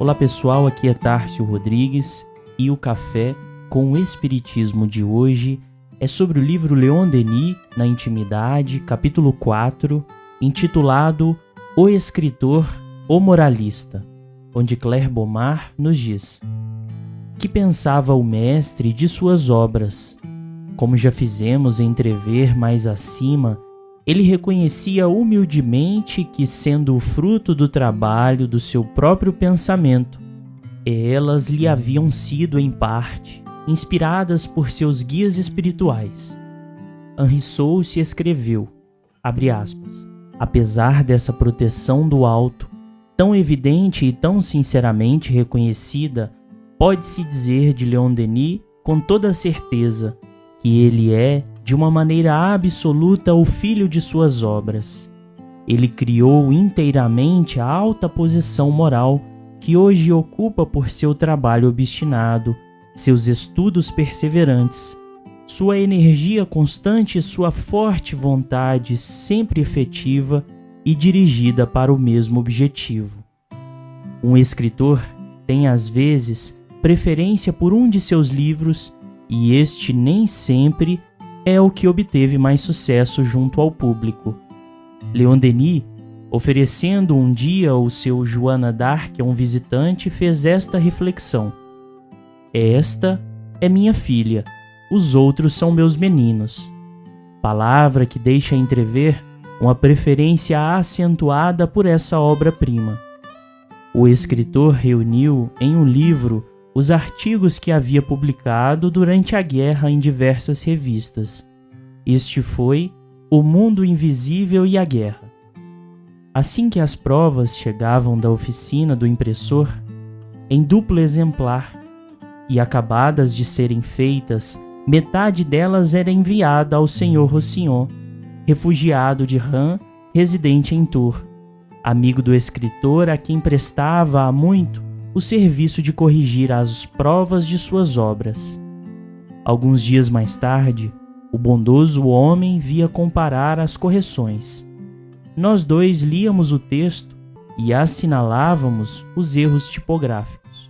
Olá pessoal, aqui é Tárcio Rodrigues e o Café com o Espiritismo de hoje é sobre o livro Leon Denis, Na Intimidade, capítulo 4, intitulado O Escritor, o Moralista, onde Claire Bomar nos diz: que pensava o mestre de suas obras? Como já fizemos entrever mais acima, ele reconhecia humildemente que, sendo o fruto do trabalho do seu próprio pensamento, elas lhe haviam sido, em parte, inspiradas por seus guias espirituais. Henri Soucy escreveu, abre aspas, apesar dessa proteção do alto, tão evidente e tão sinceramente reconhecida, pode-se dizer de Leon Denis com toda a certeza que ele é, de uma maneira absoluta, o filho de suas obras. Ele criou inteiramente a alta posição moral que hoje ocupa por seu trabalho obstinado, seus estudos perseverantes, sua energia constante e sua forte vontade sempre efetiva e dirigida para o mesmo objetivo. Um escritor tem, às vezes, preferência por um de seus livros e este nem sempre é o que obteve mais sucesso junto ao público. Leon Denis, oferecendo um dia o seu Joana d'Arc a um visitante, fez esta reflexão: esta é minha filha, os outros são meus meninos. Palavra que deixa entrever uma preferência acentuada por essa obra-prima. O escritor reuniu em um livro os artigos que havia publicado durante a guerra em diversas revistas. Este foi O Mundo Invisível e a Guerra. Assim que as provas chegavam da oficina do impressor, em duplo exemplar, e acabadas de serem feitas, metade delas era enviada ao Sr. Roussillon, refugiado de Reims, residente em Tours, amigo do escritor a quem prestava há muito o serviço de corrigir as provas de suas obras. Alguns dias mais tarde, o bondoso homem via comparar as correções. Nós dois líamos o texto e assinalávamos os erros tipográficos.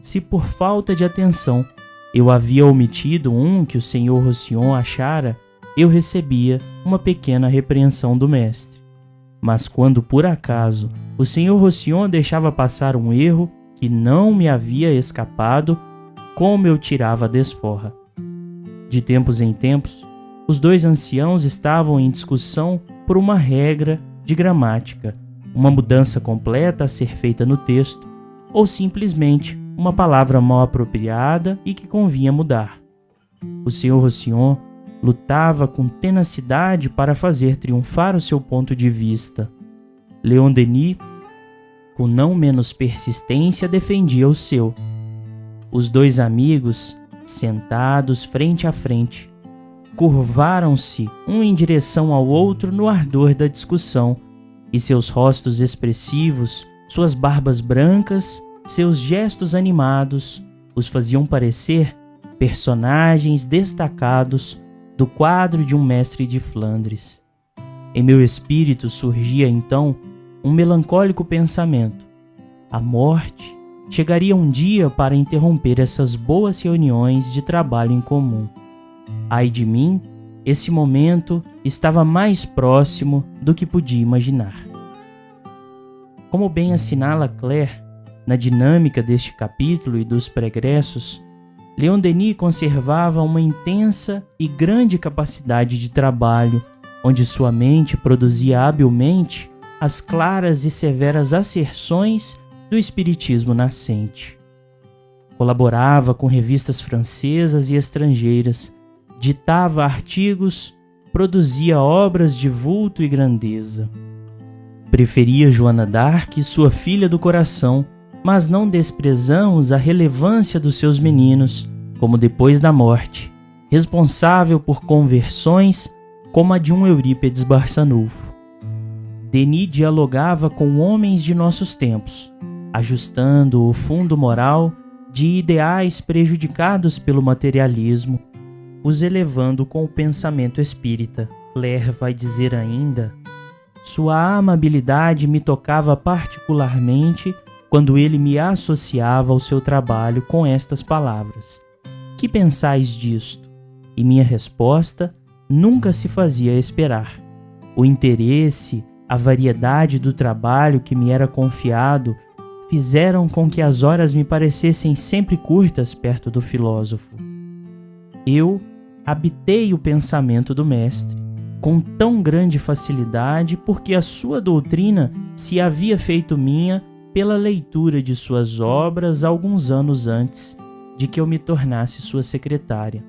Se por falta de atenção eu havia omitido um que o Sr. Roussillon achara, eu recebia uma pequena repreensão do mestre. Mas quando por acaso o Sr. Roussillon deixava passar um erro que não me havia escapado, como eu tirava a desforra. De tempos em tempos, os dois anciãos estavam em discussão por uma regra de gramática, uma mudança completa a ser feita no texto, ou simplesmente uma palavra mal apropriada e que convinha mudar. O Sr. Roussillon lutava com tenacidade para fazer triunfar o seu ponto de vista. Leon Denis, com não menos persistência, defendia o seu. Os dois amigos, sentados frente a frente, curvaram-se um em direção ao outro no ardor da discussão, e seus rostos expressivos, suas barbas brancas, seus gestos animados, os faziam parecer personagens destacados do quadro de um mestre de Flandres. Em meu espírito surgia então um melancólico pensamento: a morte chegaria um dia para interromper essas boas reuniões de trabalho em comum. Ai de mim, esse momento estava mais próximo do que podia imaginar. Como bem assinala Claire, na dinâmica deste capítulo e dos pregressos, Leon Denis conservava uma intensa e grande capacidade de trabalho, onde sua mente produzia habilmente as claras e severas asserções do espiritismo nascente. Colaborava com revistas francesas e estrangeiras, ditava artigos, produzia obras de vulto e grandeza. Preferia Joana d'Arc e sua filha do coração, mas não desprezamos a relevância dos seus meninos, como depois da morte, responsável por conversões como a de um Eurípides Barçanufo. Denis dialogava com homens de nossos tempos, ajustando o fundo moral de ideais prejudicados pelo materialismo, os elevando com o pensamento espírita. Claire vai dizer ainda: sua amabilidade me tocava particularmente quando ele me associava ao seu trabalho com estas palavras: "Que pensais disto?" E minha resposta nunca se fazia esperar. O interesse, a variedade do trabalho que me era confiado fizeram com que as horas me parecessem sempre curtas perto do filósofo. Eu habitei o pensamento do mestre com tão grande facilidade porque a sua doutrina se havia feito minha pela leitura de suas obras alguns anos antes de que eu me tornasse sua secretária.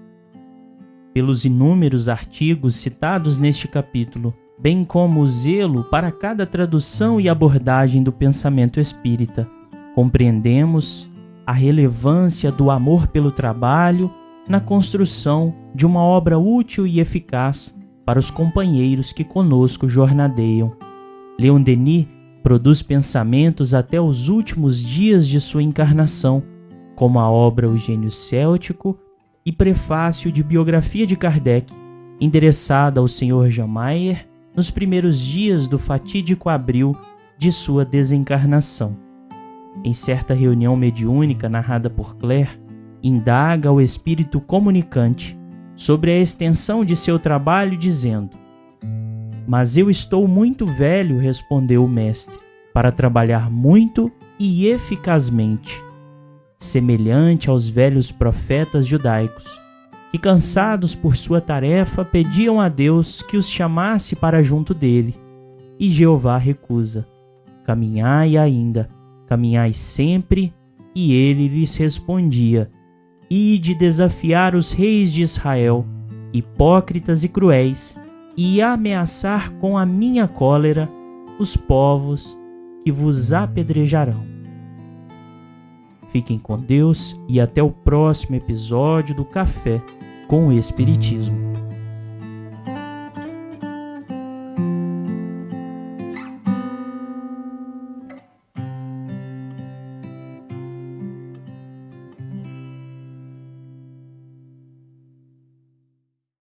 Pelos inúmeros artigos citados neste capítulo, bem como o zelo para cada tradução e abordagem do pensamento espírita, compreendemos a relevância do amor pelo trabalho na construção de uma obra útil e eficaz para os companheiros que conosco jornadeiam. Leon Denis produz pensamentos até os últimos dias de sua encarnação, como a obra O Gênio Céltico e prefácio de biografia de Kardec, endereçada ao Sr. Jamaier nos primeiros dias do fatídico abril de sua desencarnação. Em certa reunião mediúnica narrada por Claire, indaga o espírito comunicante sobre a extensão de seu trabalho, dizendo: "Mas eu estou muito velho", respondeu o mestre, "para trabalhar muito e eficazmente, semelhante aos velhos profetas judaicos, que, cansados por sua tarefa, pediam a Deus que os chamasse para junto dele. E Jeová recusa: caminhai ainda, caminhai sempre. E ele lhes respondia: ide desafiar os reis de Israel, hipócritas e cruéis, e ameaçar com a minha cólera os povos que vos apedrejarão. Fiquem com Deus e até o próximo episódio do Café com o Espiritismo.